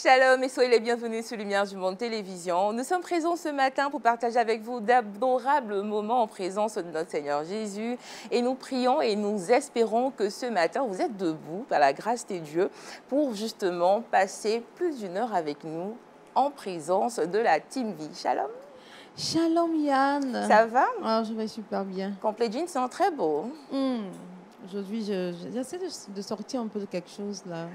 Shalom et soyez les bienvenus sur Lumière du Monde Télévision. Nous sommes présents ce matin pour partager avec vous d'adorables moments en présence de notre Seigneur Jésus. Et nous prions et nous espérons que ce matin, vous êtes debout par la grâce de Dieu pour justement passer plus d'une heure avec nous en présence de la Team Vie. Shalom. Shalom Yann. Ça va? Je vais super bien. Complet jeans, c'est très beau. Aujourd'hui, j'essaie de sortir un peu de quelque chose là.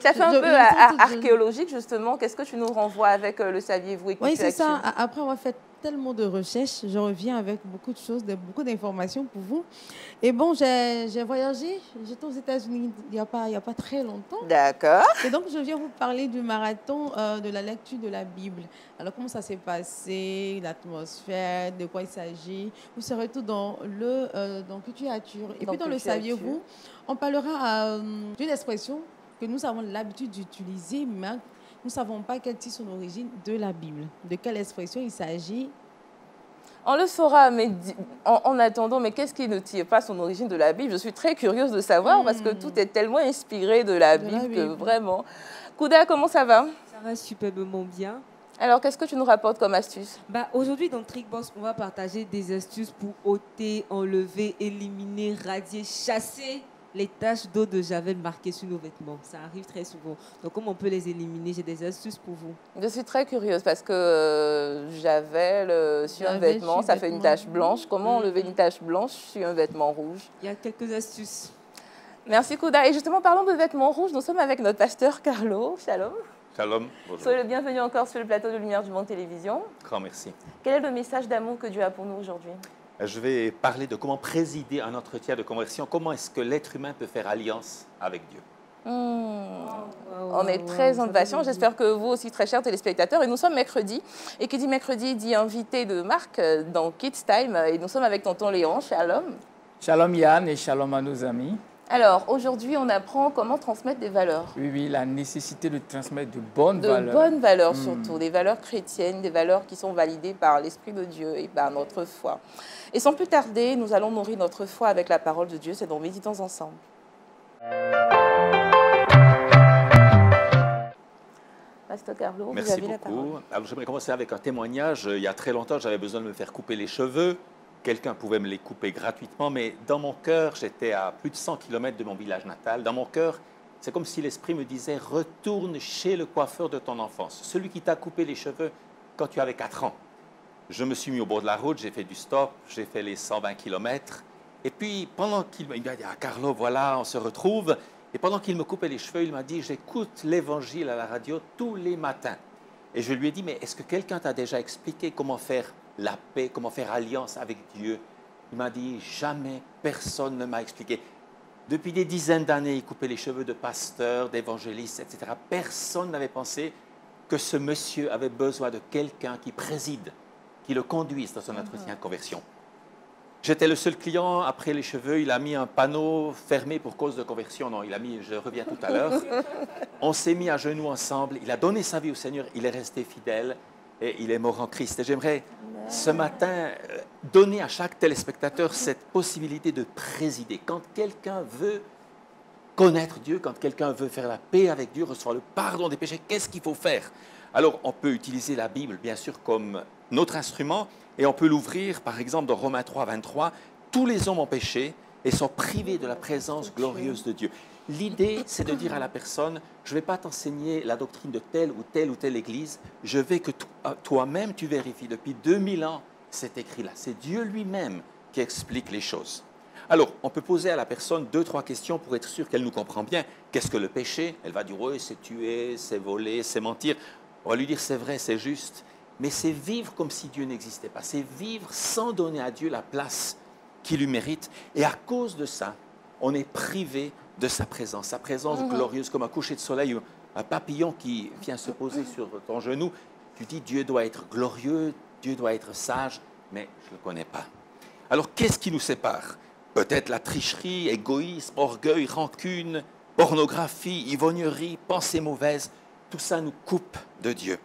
Ça fait un peu archéologique justement. Qu'est-ce que tu nous renvoies avec le saviez-vous? Oui, c'est ça. Après avoir fait tellement de recherches, je reviens avec beaucoup de choses, beaucoup d'informations pour vous. Et bon, j'ai voyagé. J'étais aux États-Unis il y a pas très longtemps. D'accord. Et donc, je viens vous parler du marathon de la lecture de la Bible. Alors, comment ça s'est passé, l'atmosphère, de quoi il s'agit. Vous saurez tout dans Culturature. Et puis, dans le saviez-vous, on parlera d'une expression que nous avons l'habitude d'utiliser, mais nous ne savons pas quelle est son origine de la Bible. De quelle expression il s'agit? On le saura, mais en attendant, mais qu'est-ce qui ne tire pas son origine de la Bible? Je suis très curieuse de savoir parce que tout est tellement inspiré de la Bible que vraiment. Kouda, comment ça va? Ça va superbement bien. Alors, qu'est-ce que tu nous rapportes comme astuce? Aujourd'hui, dans Trickbox, on va partager des astuces pour ôter, enlever, éliminer, radier, chasser les taches d'eau de Javel marquées sur nos vêtements. Ça arrive très souvent. Donc, comment on peut les éliminer? J'ai des astuces pour vous. Je suis très curieuse parce que Javel sur un vêtement, ça fait une tache blanche. Comment enlever une tache blanche sur un vêtement rouge? Il y a quelques astuces. Merci, Kouda. Et justement, parlons de vêtements rouges. Nous sommes avec notre pasteur Carlo. Shalom. Shalom. Bonjour. Soyez le bienvenu encore sur le plateau de Lumière du Monde Télévision. Grand merci. Quel est le message d'amour que Dieu a pour nous aujourd'hui? Je vais parler de comment présider un entretien de conversion. Comment est-ce que l'être humain peut faire alliance avec Dieu? On est très impatients. J'espère que vous aussi, très chers téléspectateurs. Et nous sommes mercredi. Et qui dit mercredi dit invité de Marc dans Kids Time. Et nous sommes avec tonton Léon. Shalom. Shalom Yann et shalom à nos amis. Alors, aujourd'hui, on apprend comment transmettre des valeurs. Oui, la nécessité de transmettre de bonnes valeurs. De bonnes valeurs surtout, des valeurs chrétiennes, des valeurs qui sont validées par l'Esprit de Dieu et par notre foi. Et sans plus tarder, nous allons nourrir notre foi avec la parole de Dieu. C'est donc méditons ensemble. Pasteur Carlo, vous avez la parole. Alors, j'aimerais commencer avec un témoignage. Il y a très longtemps, j'avais besoin de me faire couper les cheveux. Quelqu'un pouvait me les couper gratuitement, mais dans mon cœur, j'étais à plus de 100 km de mon village natal. Dans mon cœur, c'est comme si l'Esprit me disait « Retourne chez le coiffeur de ton enfance, celui qui t'a coupé les cheveux quand tu avais 4 ans. » Je me suis mis au bord de la route, j'ai fait du stop, j'ai fait les 120 km. Et puis, pendant qu'il m'a dit « Ah, Carlo, voilà, on se retrouve. » Et pendant qu'il me coupait les cheveux, il m'a dit « J'écoute l'Évangile à la radio tous les matins. » Et je lui ai dit « Mais est-ce que quelqu'un t'a déjà expliqué comment faire la paix, comment faire alliance avec Dieu? » Il m'a dit « Jamais personne ne m'a expliqué. » Depuis des dizaines d'années, il coupait les cheveux de pasteurs, d'évangélistes, etc. Personne n'avait pensé que ce monsieur avait besoin de quelqu'un qui préside, qui le conduise dans son entretien de conversion. J'étais le seul client. Après les cheveux, il a mis un panneau fermé pour cause de conversion. Non, il a mis « Je reviens tout à l'heure ». On s'est mis à genoux ensemble. Il a donné sa vie au Seigneur. Il est resté fidèle et il est mort en Christ. Et j'aimerais ce matin donner à chaque téléspectateur cette possibilité de présider. Quand quelqu'un veut connaître Dieu, quand quelqu'un veut faire la paix avec Dieu, recevoir le pardon des péchés, qu'est-ce qu'il faut faire? Alors, on peut utiliser la Bible, bien sûr, comme notre instrument, et on peut l'ouvrir, par exemple, dans Romains 3, 23. Tous les hommes ont péché et sont privés de la présence glorieuse de Dieu. L'idée, c'est de dire à la personne, je ne vais pas t'enseigner la doctrine de telle ou telle église, je veux que toi-même tu vérifies. Depuis 2000 ans, c'est écrit là. C'est Dieu lui-même qui explique les choses. Alors, on peut poser à la personne 2-3 questions pour être sûr qu'elle nous comprend bien. Qu'est-ce que le péché? Elle va dire, oui, c'est tuer, c'est voler, c'est mentir. On va lui dire, c'est vrai, c'est juste. Mais c'est vivre comme si Dieu n'existait pas. C'est vivre sans donner à Dieu la place qu'il lui mérite. Et à cause de ça, on est privé de sa présence glorieuse, comme un coucher de soleil, un papillon qui vient se poser sur ton genou. Tu dis, Dieu doit être glorieux, Dieu doit être sage, mais je ne le connais pas. Alors, qu'est-ce qui nous sépare? Peut-être la tricherie, égoïsme, orgueil, rancune, pornographie, ivrognerie, pensée mauvaise. Tout ça nous coupe de Dieu.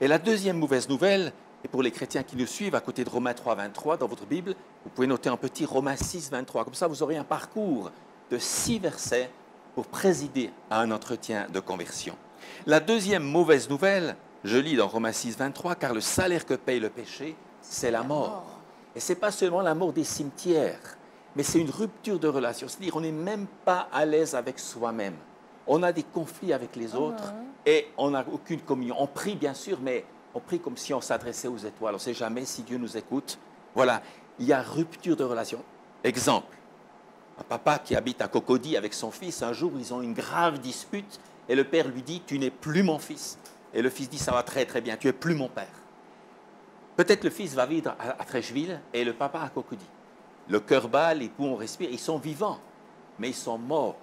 Et la deuxième mauvaise nouvelle, et pour les chrétiens qui nous suivent, à côté de Romains 3, 23 dans votre Bible, vous pouvez noter un petit Romains 6, 23. Comme ça, vous aurez un parcours de 6 versets pour présider à un entretien de conversion. La deuxième mauvaise nouvelle, je lis dans Romains 6, 23, car le salaire que paye le péché, c'est la mort. Et ce n'est pas seulement la mort des cimetières, mais c'est une rupture de relation. C'est-à-dire qu'on n'est même pas à l'aise avec soi-même. On a des conflits avec les autres et on n'a aucune communion. On prie bien sûr, mais on prie comme si on s'adressait aux étoiles. On ne sait jamais si Dieu nous écoute. Voilà, il y a rupture de relation. Exemple, un papa qui habite à Cocody avec son fils, un jour ils ont une grave dispute et le père lui dit « tu n'es plus mon fils ». Et le fils dit « ça va très très bien, tu n'es plus mon père ». Peut-être le fils va vivre à Trècheville et le papa à Cocody. Le cœur bat, les poumons respirent, ils sont vivants, mais ils sont morts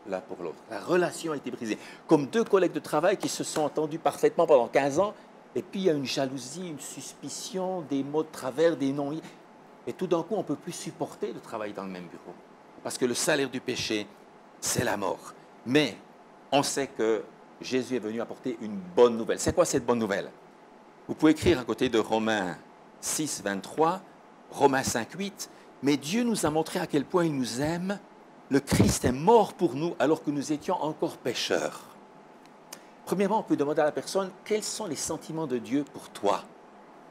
l'un pour l'autre. La relation a été brisée. Comme deux collègues de travail qui se sont entendus parfaitement pendant 15 ans, et puis il y a une jalousie, une suspicion, des mots de travers, des non. Et tout d'un coup, on ne peut plus supporter de travailler dans le même bureau. Parce que le salaire du péché, c'est la mort. Mais on sait que Jésus est venu apporter une bonne nouvelle. C'est quoi cette bonne nouvelle? Vous pouvez écrire à côté de Romains 6, 23, Romains 5, 8. Mais Dieu nous a montré à quel point il nous aime. Le Christ est mort pour nous alors que nous étions encore pécheurs. Premièrement, on peut demander à la personne, quels sont les sentiments de Dieu pour toi?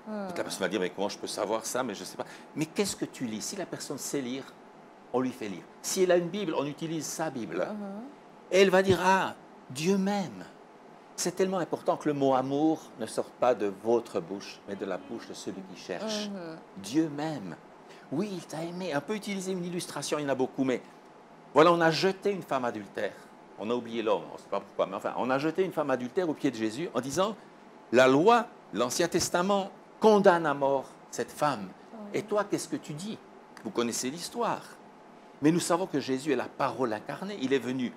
La personne va dire, mais comment je peux savoir ça? Mais je ne sais pas. Mais qu'est-ce que tu lis? Si la personne sait lire, on lui fait lire. Si elle a une Bible, on utilise sa Bible. Et elle va dire, ah, Dieu m'aime. C'est tellement important que le mot amour ne sorte pas de votre bouche, mais de la bouche de celui qui cherche. Dieu m'aime. Oui, il t'a aimé. On peut utiliser une illustration, il y en a beaucoup, mais voilà, on a jeté une femme adultère. On a oublié l'homme, on ne sait pas pourquoi, mais enfin, on a jeté une femme adultère au pied de Jésus en disant, la loi, l'Ancien Testament, condamne à mort cette femme. Et toi, qu'est-ce que tu dis? Vous connaissez l'histoire. Mais nous savons que Jésus est la parole incarnée. Il est venu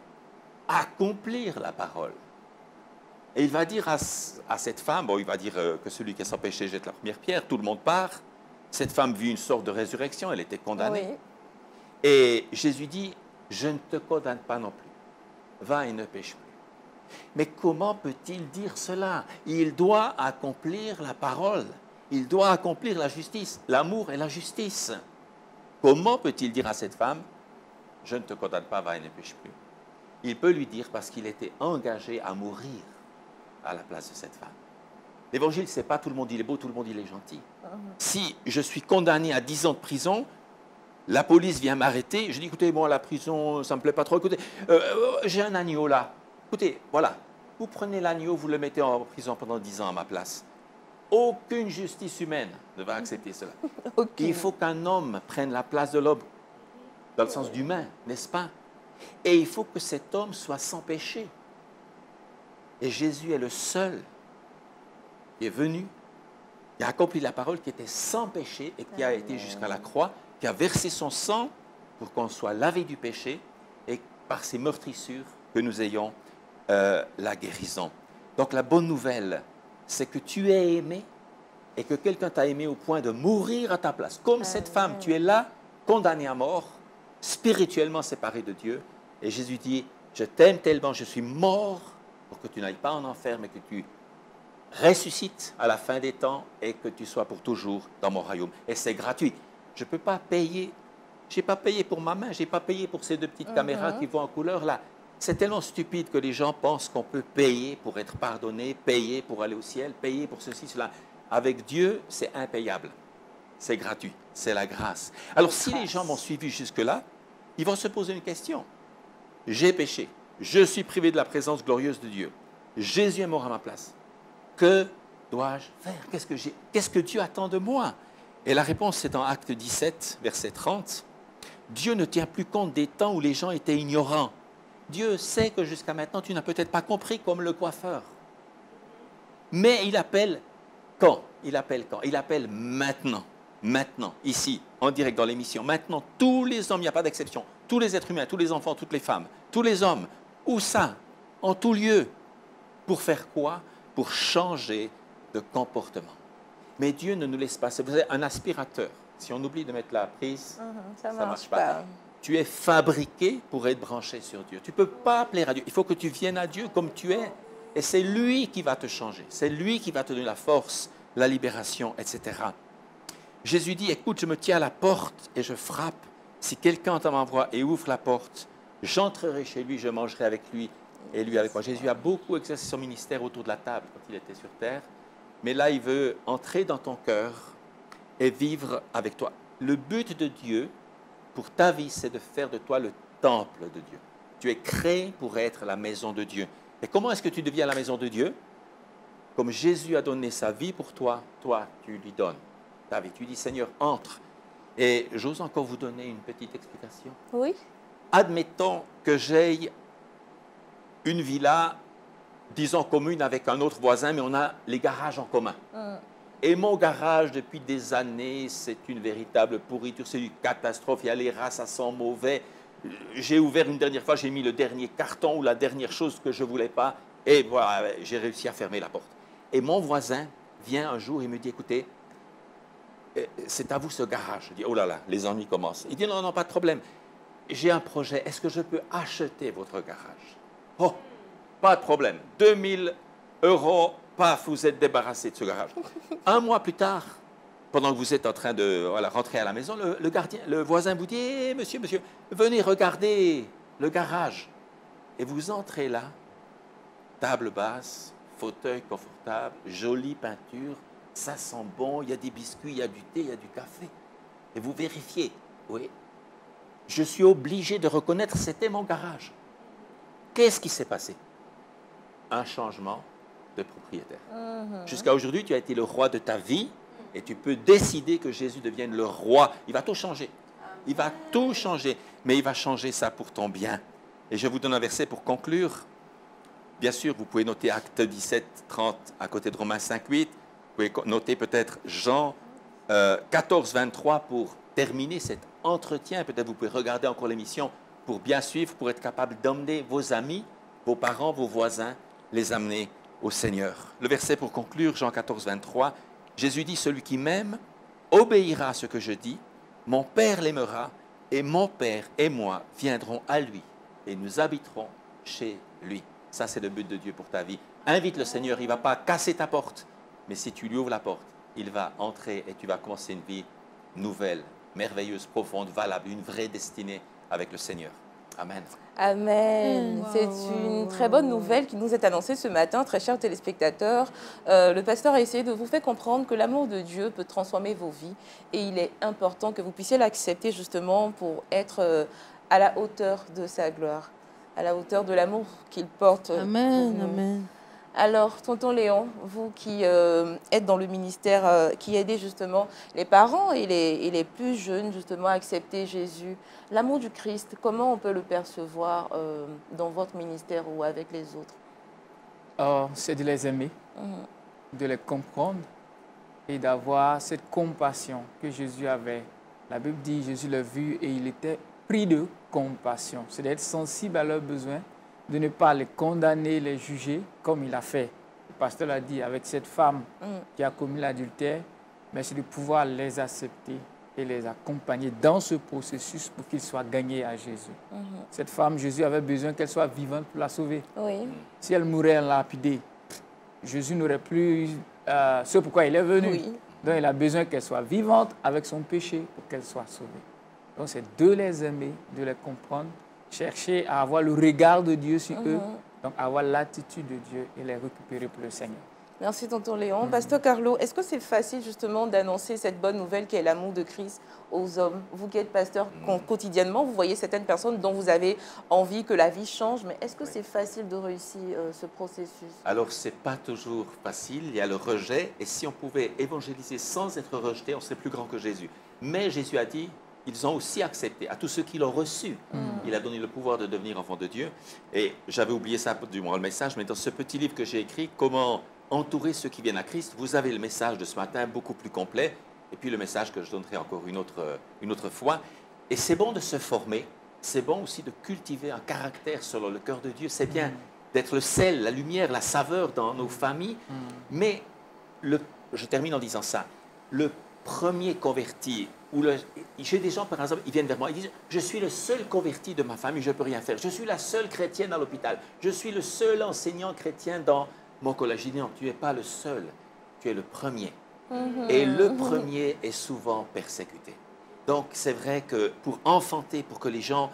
accomplir la parole. Et il va dire à cette femme, bon, il va dire que celui qui est sans péché jette la première pierre, tout le monde part. Cette femme vit une sorte de résurrection, elle était condamnée. Et Jésus dit, je ne te condamne pas non plus. Va et ne pêche plus. Mais comment peut-il dire cela? Il doit accomplir la parole. Il doit accomplir la justice, l'amour et la justice. Comment peut-il dire à cette femme, je ne te condamne pas, va et ne pêche plus? Il peut lui dire parce qu'il était engagé à mourir à la place de cette femme. L'évangile, ce n'est pas tout le monde il est beau, tout le monde il est gentil. Si je suis condamné à 10 ans de prison, la police vient m'arrêter, je dis, écoutez, moi, la prison, ça ne me plaît pas trop, écoutez, j'ai un agneau là. Écoutez, voilà, vous prenez l'agneau, vous le mettez en prison pendant 10 ans à ma place. Aucune justice humaine ne va accepter cela. Il faut qu'un homme prenne la place de l'homme, dans le sens d'humain, n'est-ce pas? Et il faut que cet homme soit sans péché. Et Jésus est le seul qui est venu, qui a accompli la parole, qui était sans péché et qui a été jusqu'à la croix, qui a versé son sang pour qu'on soit lavé du péché et par ses meurtrissures que nous ayons la guérison. Donc la bonne nouvelle, c'est que tu es aimé et que quelqu'un t'a aimé au point de mourir à ta place. Comme cette femme, tu es là, condamné à mort, spirituellement séparé de Dieu. Et Jésus dit, je t'aime tellement, je suis mort pour que tu n'ailles pas en enfer, mais que tu ressuscites à la fin des temps et que tu sois pour toujours dans mon royaume. Et c'est gratuit. Je ne peux pas payer. Je n'ai pas payé pour ma main, je n'ai pas payé pour ces deux petites caméras qui vont en couleur là. C'est tellement stupide que les gens pensent qu'on peut payer pour être pardonné, payer pour aller au ciel, payer pour ceci, cela. Avec Dieu, c'est impayable. C'est gratuit. C'est la grâce. Alors, si les gens m'ont suivi jusque-là, ils vont se poser une question. J'ai péché. Je suis privé de la présence glorieuse de Dieu. Jésus est mort à ma place. Que dois-je faire? Qu'est-ce que Dieu attend de moi? Et la réponse, c'est dans Acte 17, verset 30. Dieu ne tient plus compte des temps où les gens étaient ignorants. Dieu sait que jusqu'à maintenant, tu n'as peut-être pas compris comme le coiffeur. Mais il appelle quand? Il appelle quand? Il appelle maintenant. Maintenant, ici, en direct dans l'émission. Maintenant, tous les hommes, il n'y a pas d'exception. Tous les êtres humains, tous les enfants, toutes les femmes, tous les hommes. Où ça? En tout lieu. Pour faire quoi? Pour changer de comportement. Mais Dieu ne nous laisse pas. Vous avez un aspirateur. Si on oublie de mettre la prise, ça ne marche pas. Tu es fabriqué pour être branché sur Dieu. Tu ne peux pas plaire à Dieu. Il faut que tu viennes à Dieu comme tu es. Et c'est lui qui va te changer. C'est lui qui va te donner la force, la libération, etc. Jésus dit, écoute, je me tiens à la porte et je frappe. Si quelqu'un entend ma voix et ouvre la porte, j'entrerai chez lui, je mangerai avec lui et lui avec moi. Jésus a beaucoup exercé son ministère autour de la table quand il était sur terre, mais là, il veut entrer dans ton cœur et vivre avec toi. Le but de Dieu pour ta vie, c'est de faire de toi le temple de Dieu. Tu es créé pour être la maison de Dieu. Et comment est-ce que tu deviens la maison de Dieu? Comme Jésus a donné sa vie pour toi, toi, tu lui donnes ta vie. Tu dis, Seigneur, entre. Et j'ose encore vous donner une petite explication. Oui. Admettons que j'aie une villa, disons commune avec un autre voisin, mais on a les garages en commun. Et mon garage, depuis des années, c'est une véritable pourriture, c'est une catastrophe. Il y a les rats, ça sent mauvais. J'ai ouvert une dernière fois, j'ai mis le dernier carton ou la dernière chose que je ne voulais pas, et voilà, j'ai réussi à fermer la porte. Et mon voisin vient un jour et me dit, écoutez, c'est à vous ce garage. Je dis, oh là là, les ennuis commencent. Il dit, non, non, pas de problème. J'ai un projet, est-ce que je peux acheter votre garage? Oh, pas de problème. 2000 €, paf, vous êtes débarrassé de ce garage. Un mois plus tard, pendant que vous êtes en train de rentrer à la maison, le voisin vous dit, hey, monsieur, venez regarder le garage. Et vous entrez là, table basse, fauteuil confortable, jolie peinture, ça sent bon, il y a des biscuits, il y a du thé, il y a du café. Et vous vérifiez, oui, je suis obligé de reconnaître, c'était mon garage. Qu'est-ce qui s'est passé? Un changement de propriétaire. Jusqu'à aujourd'hui, tu as été le roi de ta vie et tu peux décider que Jésus devienne le roi. Il va tout changer. Il va tout changer, mais il va changer ça pour ton bien. Et je vous donne un verset pour conclure. Bien sûr, vous pouvez noter Actes 17, 30 à côté de Romains 5, 8. Vous pouvez noter peut-être Jean 14, 23 pour terminer cet entretien. Peut-être vous pouvez regarder encore l'émission pour bien suivre, pour être capable d'emmener vos amis, vos parents, vos voisins, les amener au Seigneur. Le verset pour conclure, Jean 14, 23, Jésus dit, celui qui m'aime obéira à ce que je dis, mon Père l'aimera, et mon Père et moi viendrons à lui, et nous habiterons chez lui. Ça, c'est le but de Dieu pour ta vie. Invite le Seigneur, il ne va pas casser ta porte, mais si tu lui ouvres la porte, il va entrer et tu vas commencer une vie nouvelle, merveilleuse, profonde, valable, une vraie destinée avec le Seigneur. Amen. Amen. C'est une très bonne nouvelle qui nous est annoncée ce matin, très chers téléspectateurs. Le pasteur a essayé de vous faire comprendre que l'amour de Dieu peut transformer vos vies et il est important que vous puissiez l'accepter justement pour être à la hauteur de sa gloire, à la hauteur de l'amour qu'il porte. Amen, amen. Alors, tonton Léon, vous qui êtes dans le ministère, qui aidez justement les parents et les plus jeunes justement à accepter Jésus, l'amour du Christ, comment on peut le percevoir dans votre ministère ou avec les autres? C'est de les aimer, de les comprendre et d'avoir cette compassion que Jésus avait. La Bible dit, Jésus l'a vu et il était pris de compassion. C'est d'être sensible à leurs besoins, de ne pas les condamner, les juger, comme il a fait. Le pasteur l'a dit avec cette femme qui a commis l'adultère, mais c'est de pouvoir les accepter et les accompagner dans ce processus pour qu'ils soient gagnés à Jésus. Cette femme, Jésus avait besoin qu'elle soit vivante pour la sauver. Oui. Si elle mourait lapidée, Jésus n'aurait plus ce pourquoi il est venu. Oui. Donc il a besoin qu'elle soit vivante avec son péché pour qu'elle soit sauvée. Donc c'est de les aimer, de les comprendre, chercher à avoir le regard de Dieu sur eux, donc avoir l'attitude de Dieu et les récupérer pour le Seigneur. Merci, tonton Léon. Pasteur Carlo, est-ce que c'est facile justement d'annoncer cette bonne nouvelle qui est l'amour de Christ aux hommes? Vous qui êtes pasteur quotidiennement, vous voyez certaines personnes dont vous avez envie que la vie change, mais est-ce que c'est facile de réussir ce processus? Alors, ce n'est pas toujours facile, il y a le rejet, et si on pouvait évangéliser sans être rejeté, on serait plus grand que Jésus. Mais Jésus a dit, ils ont aussi accepté, à tous ceux qui l'ont reçu. Il a donné le pouvoir de devenir enfant de Dieu. Et j'avais oublié ça durant le message, mais dans ce petit livre que j'ai écrit, Comment entourer ceux qui viennent à Christ, vous avez le message de ce matin beaucoup plus complet, et puis le message que je donnerai encore une autre fois. Et c'est bon de se former, c'est bon aussi de cultiver un caractère selon le cœur de Dieu. C'est bien d'être le sel, la lumière, la saveur dans nos familles, mais je termine en disant ça, le premier converti, j'ai des gens, par exemple, ils viennent vers moi, ils disent « Je suis le seul converti de ma famille, je ne peux rien faire. Je suis la seule chrétienne à l'hôpital. Je suis le seul enseignant chrétien dans mon collège. » Je dis « Non, tu n'es pas le seul, tu es le premier. Et le premier est souvent persécuté. Donc, c'est vrai que pour enfanter, pour que les gens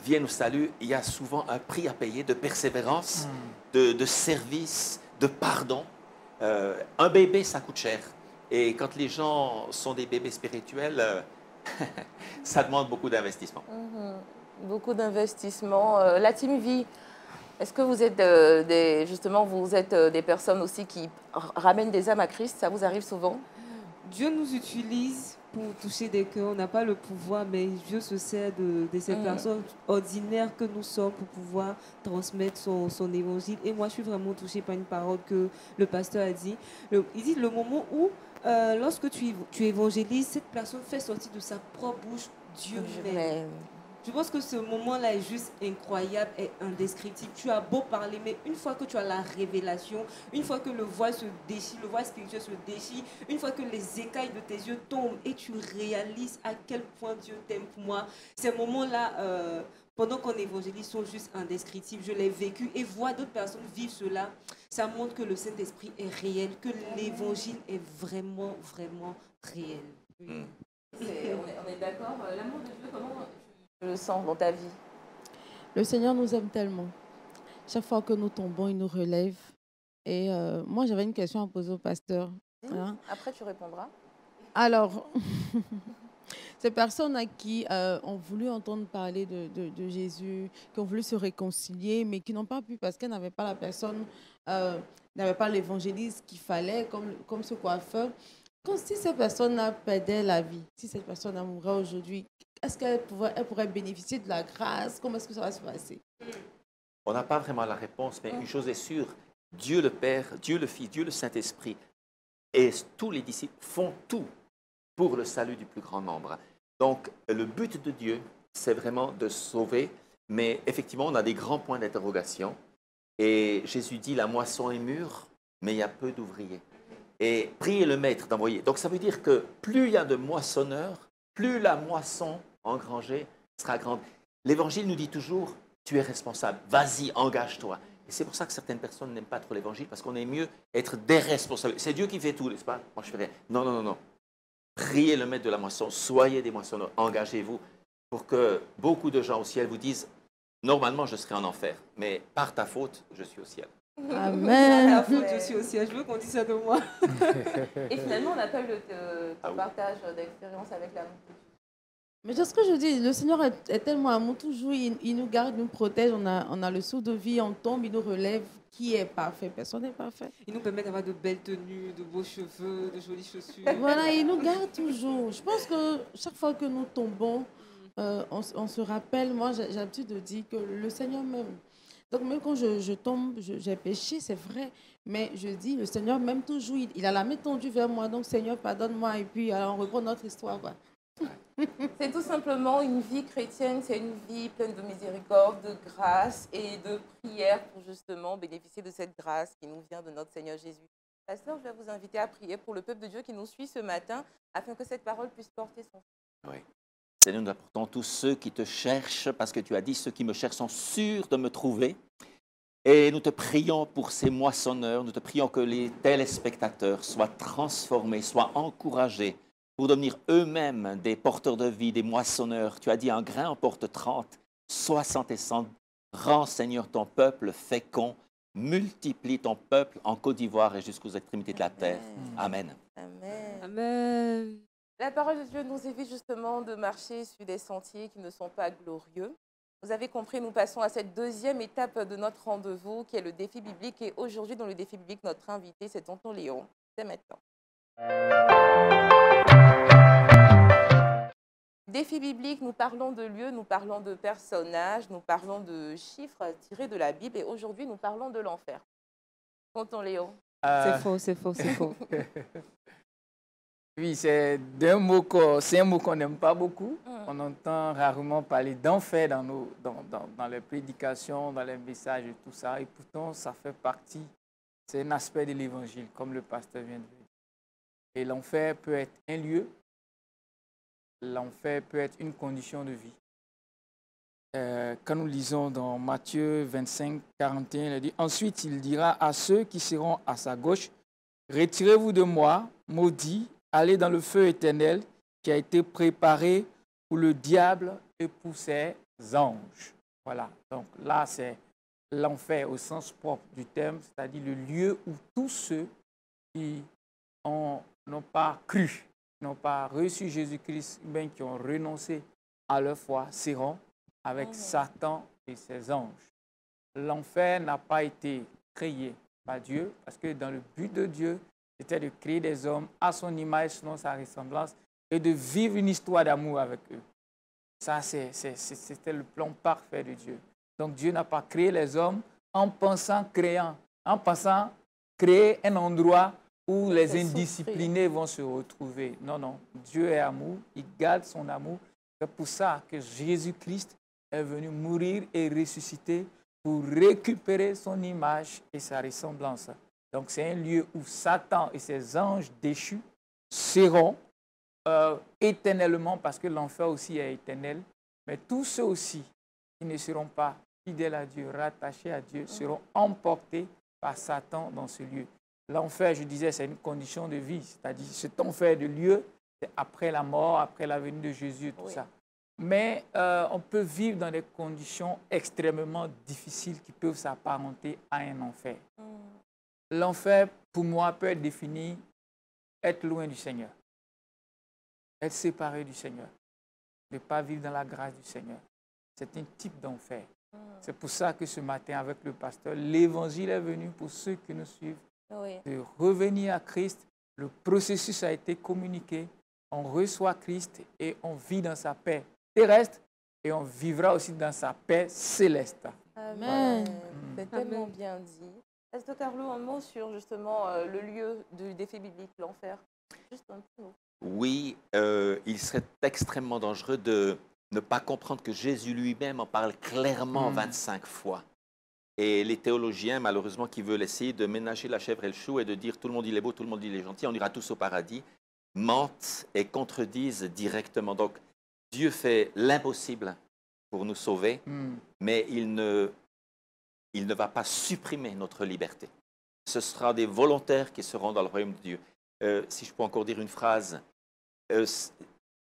viennent au salut, il y a souvent un prix à payer de persévérance, de service, de pardon. Un bébé, ça coûte cher. Et quand les gens sont des bébés spirituels, ça demande beaucoup d'investissement. Beaucoup d'investissement. La Team Vie, est-ce que vous êtes justement, vous êtes des personnes aussi qui ramènent des âmes à Christ? Ça vous arrive souvent? Dieu nous utilise pour toucher des cœurs. On n'a pas le pouvoir, mais Dieu se sert de ces personnes ordinaires que nous sommes pour pouvoir transmettre son évangile. Et moi, je suis vraiment touchée par une parole que le pasteur a dit. Il dit le moment où, lorsque tu évangélises, cette personne fait sortir de sa propre bouche Dieu même. Je pense que ce moment-là est juste incroyable et indescriptible. Tu as beau parler, mais une fois que tu as la révélation, une fois que le voile se déchire, le voile spirituel se déchire, une fois que les écailles de tes yeux tombent et tu réalises à quel point Dieu t'aime pour moi, ces moments-là, pendant qu'on évangélise, sont juste indescriptibles. Je l'ai vécu et voir d'autres personnes vivre cela, ça montre que le Saint-Esprit est réel, que l'évangile est vraiment, vraiment réel. Oui. On est d'accord. L'amour de Dieu, comment tu le sens dans ta vie? Le Seigneur nous aime tellement. Chaque fois que nous tombons, il nous relève. Et moi, j'avais une question à poser au pasteur. Hein? Après, tu répondras. Alors, ces personnes à qui ont voulu entendre parler de Jésus, qui ont voulu se réconcilier, mais qui n'ont pas pu parce qu'elles n'avaient pas la personne, n'avaient pas l'évangéliste qu'il fallait, comme ce coiffeur. Si cette personne perdait la vie, si cette personne mourait aujourd'hui, est-ce qu'elle pourrait bénéficier de la grâce? Comment est-ce que ça va se passer? On n'a pas vraiment la réponse, mais une chose est sûre, Dieu le Père, Dieu le Fils, Dieu le Saint-Esprit et tous les disciples font tout pour le salut du plus grand nombre. Donc, le but de Dieu, c'est vraiment de sauver, mais effectivement, on a des grands points d'interrogation. Et Jésus dit, la moisson est mûre, mais il y a peu d'ouvriers. Et priez le Maître d'envoyer. Donc, ça veut dire que plus il y a de moissonneurs, plus la moisson engrangée sera grande. L'Évangile nous dit toujours, tu es responsable, vas-y, engage-toi. Et c'est pour ça que certaines personnes n'aiment pas trop l'Évangile, parce qu'on aime mieux être des responsables. C'est Dieu qui fait tout, n'est-ce pas? Moi, je fais rien. Non, non, non, non. Priez le Maître de la moisson, soyez des moissonneurs, engagez-vous pour que beaucoup de gens au ciel vous disent, normalement, je serai en enfer, mais par ta faute, je suis au ciel. Amen. La faute, je suis au ciel. Je veux qu'on dise ça de moi. Et finalement, on n'a pas eu ton partage d'expérience avec l'amour. Mais c'est ce que je dis, le Seigneur est tellement amour, toujours, il nous garde, il nous protège, on a le souffle de vie, on tombe, il nous relève. Qui est parfait? Personne n'est parfait. Il nous permet d'avoir de belles tenues, de beaux cheveux, de jolies chaussures. Voilà, il nous garde toujours. Je pense que chaque fois que nous tombons, on se rappelle, moi j'ai l'habitude de dire que le Seigneur m'aime. Donc même quand je tombe, j'ai péché, c'est vrai, mais je dis, le Seigneur m'aime toujours, il a la main tendue vers moi, donc Seigneur, pardonne-moi, et puis alors, on reprend notre histoire, quoi. C'est tout simplement une vie chrétienne, c'est une vie pleine de miséricorde, de grâce et de prière pour justement bénéficier de cette grâce qui nous vient de notre Seigneur Jésus. Pasteur, je vais vous inviter à prier pour le peuple de Dieu qui nous suit ce matin afin que cette parole puisse porter son fruit. Oui. Seigneur, nous apportons tous ceux qui te cherchent parce que tu as dit, ceux qui me cherchent sont sûrs de me trouver. Et nous te prions pour ces moissonneurs, nous te prions que les téléspectateurs soient transformés, soient encouragés pour devenir eux-mêmes des porteurs de vie, des moissonneurs. Tu as dit, un grain en porte 30, 60 et 100. Rends, Seigneur, ton peuple fécond, multiplie ton peuple en Côte d'Ivoire et jusqu'aux extrémités de la terre. Amen. Amen. Amen. La parole de Dieu nous évite justement de marcher sur des sentiers qui ne sont pas glorieux. Vous avez compris, nous passons à cette deuxième étape de notre rendez-vous qui est le défi biblique. Et aujourd'hui, dans le défi biblique, notre invité, c'est tonton Léon. C'est maintenant. Défi biblique, nous parlons de lieux, nous parlons de personnages, nous parlons de chiffres tirés de la Bible. Et aujourd'hui, nous parlons de l'enfer. Tonton Léon. C'est faux, c'est faux, c'est faux. Oui, c'est un mot qu'on n'aime pas beaucoup. On entend rarement parler d'enfer dans les prédications, dans les messages et tout ça. Et pourtant, ça fait partie, c'est un aspect de l'évangile, comme le pasteur vient de le dire. Et l'enfer peut être un lieu, l'enfer peut être une condition de vie. Quand nous lisons dans Matthieu 25, 41, il dit « Ensuite, il dira à ceux qui seront à sa gauche, « Retirez-vous de moi, maudits, allez dans le feu éternel qui a été préparé pour le diable et pour ses anges. Voilà, donc là, c'est l'enfer au sens propre du terme, c'est-à-dire le lieu où tous ceux qui n'ont pas cru, n'ont pas reçu Jésus-Christ, bien qui ont renoncé à leur foi, seront avec Satan et ses anges. L'enfer n'a pas été créé par Dieu, parce que dans le but de Dieu, c'était de créer des hommes à son image, selon sa ressemblance, et de vivre une histoire d'amour avec eux. Ça, c'était le plan parfait de Dieu. Donc Dieu n'a pas créé les hommes en pensant créer un endroit où les indisciplinés vont se retrouver. Non, non. Dieu est amour, il garde son amour. C'est pour ça que Jésus-Christ est venu mourir et ressusciter pour récupérer son image et sa ressemblance. Donc c'est un lieu où Satan et ses anges déchus seront éternellement, parce que l'enfer aussi est éternel. Mais tous ceux aussi qui ne seront pas fidèles à Dieu, rattachés à Dieu, seront emportés par Satan dans ce lieu. L'enfer, je disais, c'est une condition de vie, c'est-à-dire cet enfer de lieu, c'est après la mort, après la venue de Jésus, tout ça. Mais on peut vivre dans des conditions extrêmement difficiles qui peuvent s'apparenter à un enfer. L'enfer, pour moi, peut être défini être loin du Seigneur, être séparé du Seigneur, ne pas vivre dans la grâce du Seigneur. C'est un type d'enfer. C'est pour ça que ce matin, avec le pasteur, l'évangile est venu pour ceux qui nous suivent, de revenir à Christ. Le processus a été communiqué. On reçoit Christ et on vit dans sa paix terrestre et on vivra aussi dans sa paix céleste. Amen. C'est tellement bien dit. Pasteur Carlo, un mot sur justement le lieu du défi biblique, l'enfer. Juste un petit mot. Oui, il serait extrêmement dangereux de ne pas comprendre que Jésus lui-même en parle clairement 25 fois. Et les théologiens, malheureusement, qui veulent essayer de ménager la chèvre et le chou et de dire tout le monde il est beau, tout le monde il est gentil, on ira tous au paradis, mentent et contredisent directement. Donc, Dieu fait l'impossible pour nous sauver, mais il ne va pas supprimer notre liberté. Ce sera des volontaires qui seront dans le royaume de Dieu. Si je peux encore dire une phrase,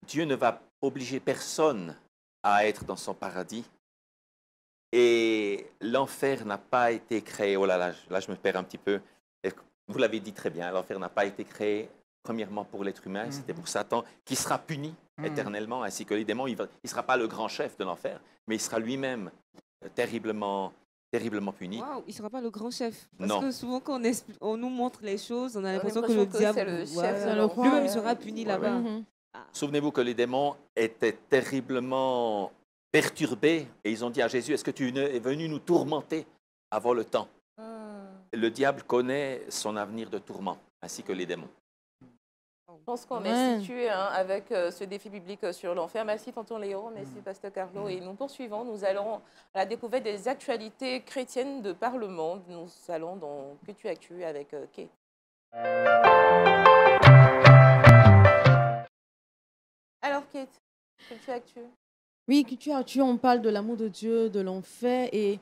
Dieu ne va obliger personne à être dans son paradis. Et l'enfer n'a pas été créé, oh là, je me perds un petit peu. Vous l'avez dit très bien, l'enfer n'a pas été créé premièrement pour l'être humain, c'était pour Satan, qui sera puni éternellement, ainsi que les démons. Il ne sera pas le grand chef de l'enfer, mais il sera lui-même terriblement puni. Wow, il ne sera pas le grand chef. Parce Non. que souvent, quand on nous montre les choses, on a l'impression que le diable, c'est le chef, lui-même sera puni là-bas. Souvenez-vous que les démons étaient terriblement perturbés et ils ont dit à Jésus, est-ce que tu es venu nous tourmenter avant le temps? Le diable connaît son avenir de tourment, ainsi que les démons. Je pense qu'on est situé avec ce défi biblique sur l'enfer. Merci, tonton Léo. Merci, pasteur Carlo. Et nous poursuivons. Nous allons à la découverte des actualités chrétiennes de par le monde. Nous allons dans Culture Actu avec Kate. Alors, Kate, Culture Actu. Oui, Culture Actu, on parle de l'amour de Dieu, de l'enfer et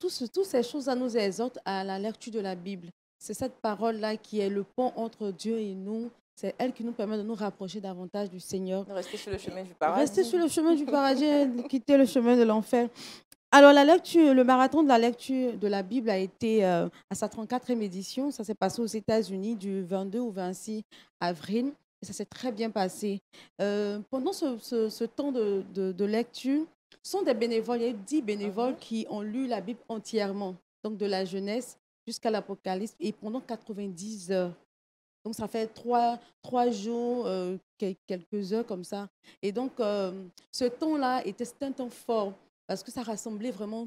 toutes ces choses-là nous exhortent à la lecture de la Bible. C'est cette parole-là qui est le pont entre Dieu et nous. C'est elle qui nous permet de nous rapprocher davantage du Seigneur. Rester sur le chemin du paradis. Rester sur le chemin du paradis, quitter le chemin de l'enfer. Alors, la lecture, le marathon de la lecture de la Bible a été à sa 34e édition. Ça s'est passé aux États-Unis du 22 au 26 avril. Et ça s'est très bien passé. Pendant ce temps de lecture, ce sont des bénévoles. Il y a eu 10 bénévoles qui ont lu la Bible entièrement, donc de la Genèse jusqu'à l'Apocalypse, et pendant 90 heures. Donc, ça fait 3 jours, quelques heures comme ça. Et donc, ce temps-là c'était un temps fort parce que ça rassemblait vraiment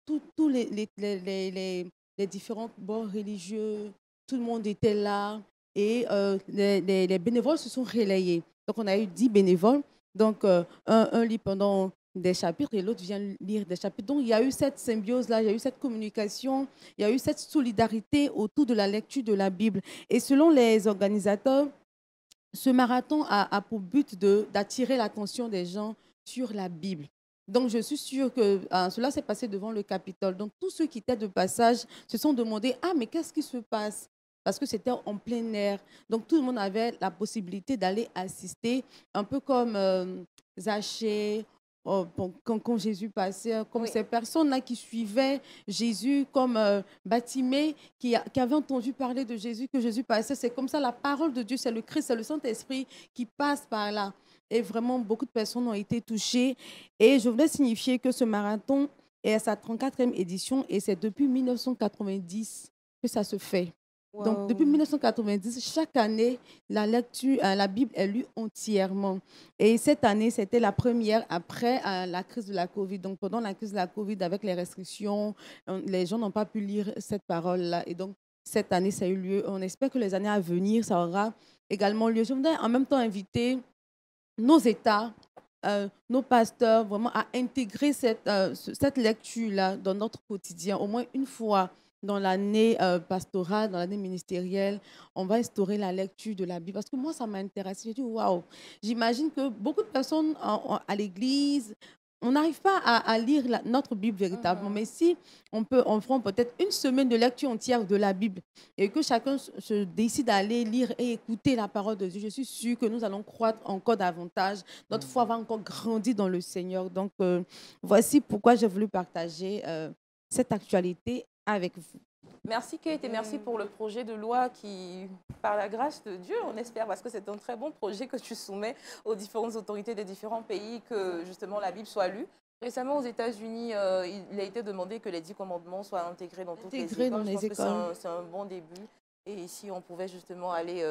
tous les différents bords religieux. Tout le monde était là et les bénévoles se sont relayés. Donc, on a eu 10 bénévoles. Donc, un lit pendant des chapitres et l'autre vient lire des chapitres. Donc, il y a eu cette symbiose-là, il y a eu cette communication, il y a eu cette solidarité autour de la lecture de la Bible. Et selon les organisateurs, ce marathon a pour but d'attirer l'attention des gens sur la Bible. Donc, je suis sûre que cela s'est passé devant le Capitole. Donc, tous ceux qui étaient de passage se sont demandé « Ah, mais qu'est-ce qui se passe ?» Parce que c'était en plein air. Donc, tout le monde avait la possibilité d'aller assister, un peu comme Zachée, quand Jésus passait, comme Oui. ces personnes-là qui suivaient Jésus, comme Bartimée, qui avait entendu parler de Jésus, que Jésus passait. C'est comme ça, la parole de Dieu, c'est le Christ, c'est le Saint-Esprit qui passe par là. Et vraiment, beaucoup de personnes ont été touchées. Et je voulais signifier que ce marathon est à sa 34e édition et c'est depuis 1990 que ça se fait. Donc, Wow. depuis 1990, chaque année, la Bible est lue entièrement. Et cette année, c'était la première après la crise de la Covid. Donc, pendant la crise de la Covid, avec les restrictions, les gens n'ont pas pu lire cette parole-là. Et donc, cette année, ça a eu lieu. On espère que les années à venir, ça aura également lieu. Je voudrais en même temps inviter nos États, nos pasteurs, vraiment à intégrer cette lecture-là dans notre quotidien, au moins une fois dans l'année pastorale, dans l'année ministérielle, on va instaurer la lecture de la Bible. Parce que moi, ça m'a intéressé. J'ai dit, waouh, j'imagine que beaucoup de personnes à l'église, on n'arrive pas à lire notre Bible véritablement. Mais si on prend peut-être une semaine de lecture entière de la Bible et que chacun se décide à aller lire et écouter la parole de Dieu, je suis sûre que nous allons croître encore davantage. Notre foi va encore grandir dans le Seigneur. Donc, voici pourquoi j'ai voulu partager cette actualité avec vous. Merci Kate et merci pour le projet de loi qui, par la grâce de Dieu, on espère, parce que c'est un très bon projet que tu soumets aux différentes autorités des différents pays, que justement la Bible soit lue. Récemment, aux États-Unis, il a été demandé que les 10 commandements soient intégrés dans toutes les écoles. Dans Je les pense que écoles. c'est un bon début. Et ici, on pouvait justement aller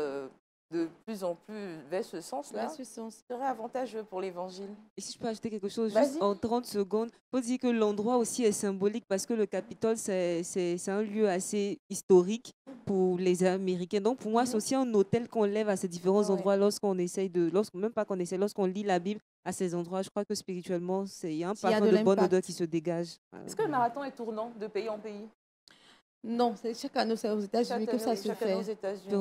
de plus en plus vers ce sens-là. Dans ce sens. Ce serait avantageux pour l'Évangile. Et si je peux ajouter quelque chose, Vas-y. juste en 30 secondes, il faut dire que l'endroit aussi est symbolique parce que le Capitole, c'est un lieu assez historique pour les Américains. Donc, pour moi, c'est aussi un hôtel qu'on lève à ces différents Ouais. endroits lorsqu'on essaye même pas qu'on essaie, lorsqu'on lit la Bible à ces endroits. Je crois que spirituellement, il y a un S'il y a parfum de de bonne l'impact. odeur qui se dégage. Est-ce que le marathon est tournant de pays en pays? Non, c'est chaque année, c'est aux États-Unis que ça se Chaque année aux fait. États-Unis.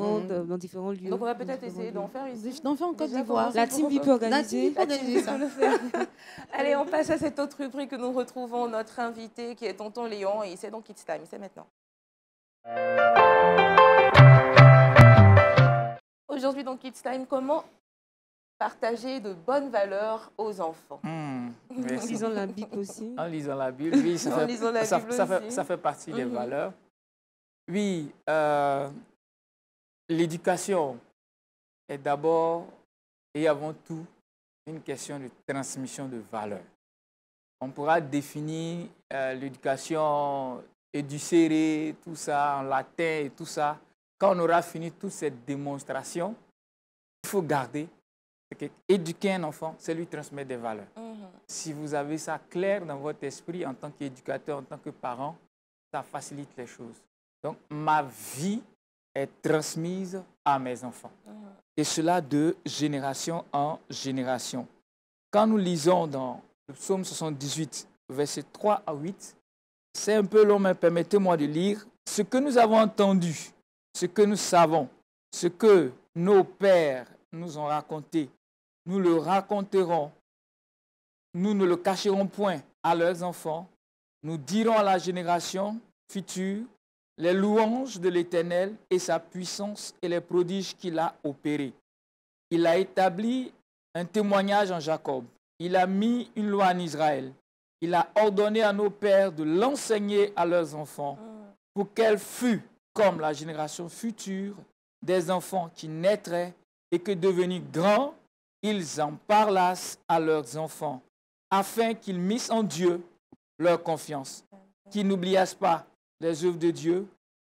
Dans différents lieux. Donc on va dans peut-être différents essayer d'en lieux. faire ici. D'en faire en Côte Déjà d'Ivoire. commencer La pour- team Bible peut organiser. La team Bible peut Ça le faire. Allez, on passe à cette autre rubrique que nous retrouvons notre invité qui est Tonton Léon et c'est donc Kids Time, c'est maintenant. Aujourd'hui dans Kids Time, comment partager de bonnes valeurs aux enfants? En Merci. lisant la Bible aussi. En lisant la Bible, oui, En lisant la Bible aussi. ça fait partie des Mhm. valeurs. Oui, l'éducation est d'abord et avant tout une question de transmission de valeurs. On pourra définir l'éducation éducérée, tout ça, en latin et tout ça. Quand on aura fini toute cette démonstration, il faut garder que éduquer un enfant, c'est lui transmettre des valeurs. Si vous avez ça clair dans votre esprit en tant qu'éducateur, en tant que parent, ça facilite les choses. Donc, ma vie est transmise à mes enfants. Et cela de génération en génération. Quand nous lisons dans le psaume 78, versets 3 à 8, c'est un peu long, mais permettez-moi de lire. Ce que nous avons entendu, ce que nous savons, ce que nos pères nous ont raconté, nous le raconterons. Nous ne le cacherons point à leurs enfants. Nous dirons à la génération future les louanges de l'Éternel et sa puissance et les prodiges qu'il a opérés. Il a établi un témoignage en Jacob. Il a mis une loi en Israël. Il a ordonné à nos pères de l'enseigner à leurs enfants pour qu'elle fût comme la génération future des enfants qui naîtraient et que devenus grands, ils en parlassent à leurs enfants, afin qu'ils missent en Dieu leur confiance, qu'ils n'oubliassent pas les œuvres de Dieu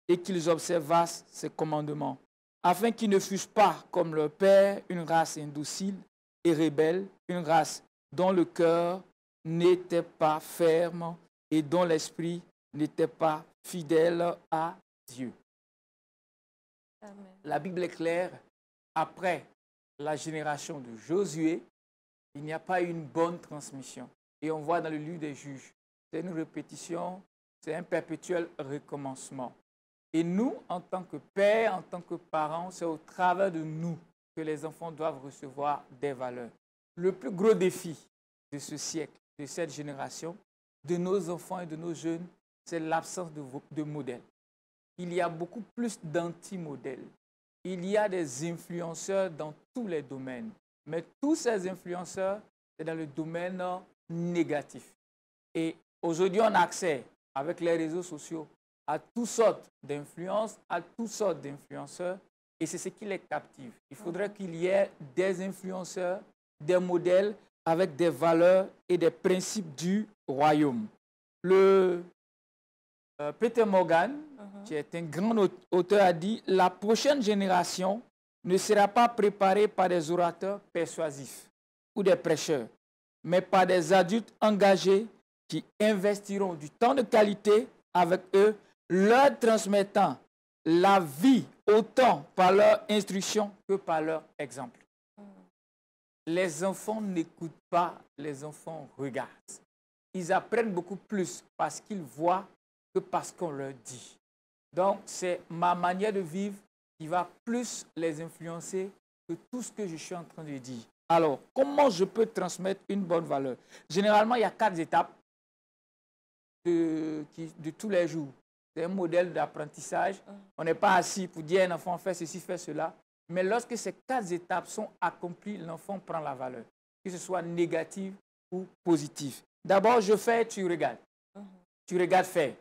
et qu'ils observassent ses commandements, afin qu'ils ne fussent pas comme leur père, une race indocile et rebelle, une race dont le cœur n'était pas ferme et dont l'esprit n'était pas fidèle à Dieu. La Bible est claire. Après la génération de Josué, il n'y a pas eu une bonne transmission. Et on voit dans le livre des Juges, c'est une répétition, c'est un perpétuel recommencement. Et nous, en tant que pères, en tant que parents, c'est au travers de nous que les enfants doivent recevoir des valeurs. Le plus gros défi de ce siècle, de cette génération, de nos enfants et de nos jeunes, c'est l'absence de modèles. Il y a beaucoup plus d'anti-modèles. Il y a des influenceurs dans tous les domaines. Mais tous ces influenceurs, c'est dans le domaine négatif. Et aujourd'hui, on a accès, avec les réseaux sociaux, à toutes sortes d'influences, à toutes sortes d'influenceurs, et c'est ce qui les captive. Il faudrait qu'il y ait des influenceurs, des modèles avec des valeurs et des principes du royaume. Peter Morgan, qui est un grand auteur, a dit « La prochaine génération ne sera pas préparée par des orateurs persuasifs ou des prêcheurs, mais par des adultes engagés qui investiront du temps de qualité avec eux, leur transmettant la vie autant par leur instruction que par leur exemple. » Les enfants n'écoutent pas, les enfants regardent. Ils apprennent beaucoup plus parce qu'ils voient que parce qu'on leur dit. Donc, c'est ma manière de vivre qui va plus les influencer que tout ce que je suis en train de dire. Alors, comment je peux transmettre une bonne valeur? Généralement, il y a 4 étapes de tous les jours. C'est un modèle d'apprentissage. On n'est pas assis pour dire à un enfant, fais ceci, fais cela. Mais lorsque ces 4 étapes sont accomplies, l'enfant prend la valeur, que ce soit négative ou positive. D'abord, je fais, tu regardes. Tu regardes faire.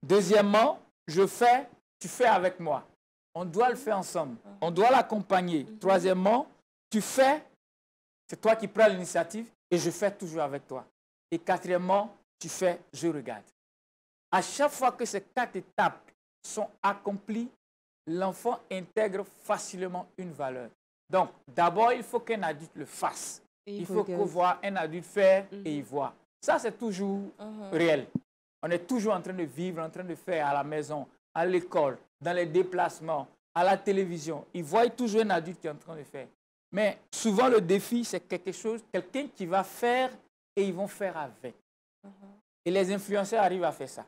Deuxièmement, je fais, tu fais avec moi. On doit le faire ensemble. On doit l'accompagner. Troisièmement, tu fais, c'est toi qui prends l'initiative et je fais toujours avec toi. Et quatrièmement, tu fais, je regarde. À chaque fois que ces 4 étapes sont accomplies, l'enfant intègre facilement une valeur. Donc, d'abord, il faut qu'un adulte le fasse. Il faut voir un adulte faire et il voit. Ça, c'est toujours réel. On est toujours en train de vivre, en train de faire à la maison, à l'école, dans les déplacements, à la télévision. Ils voient toujours un adulte qui est en train de faire. Mais souvent, le défi, c'est quelque chose, quelqu'un qui va faire et ils vont faire avec. Et les influenceurs arrivent à faire ça.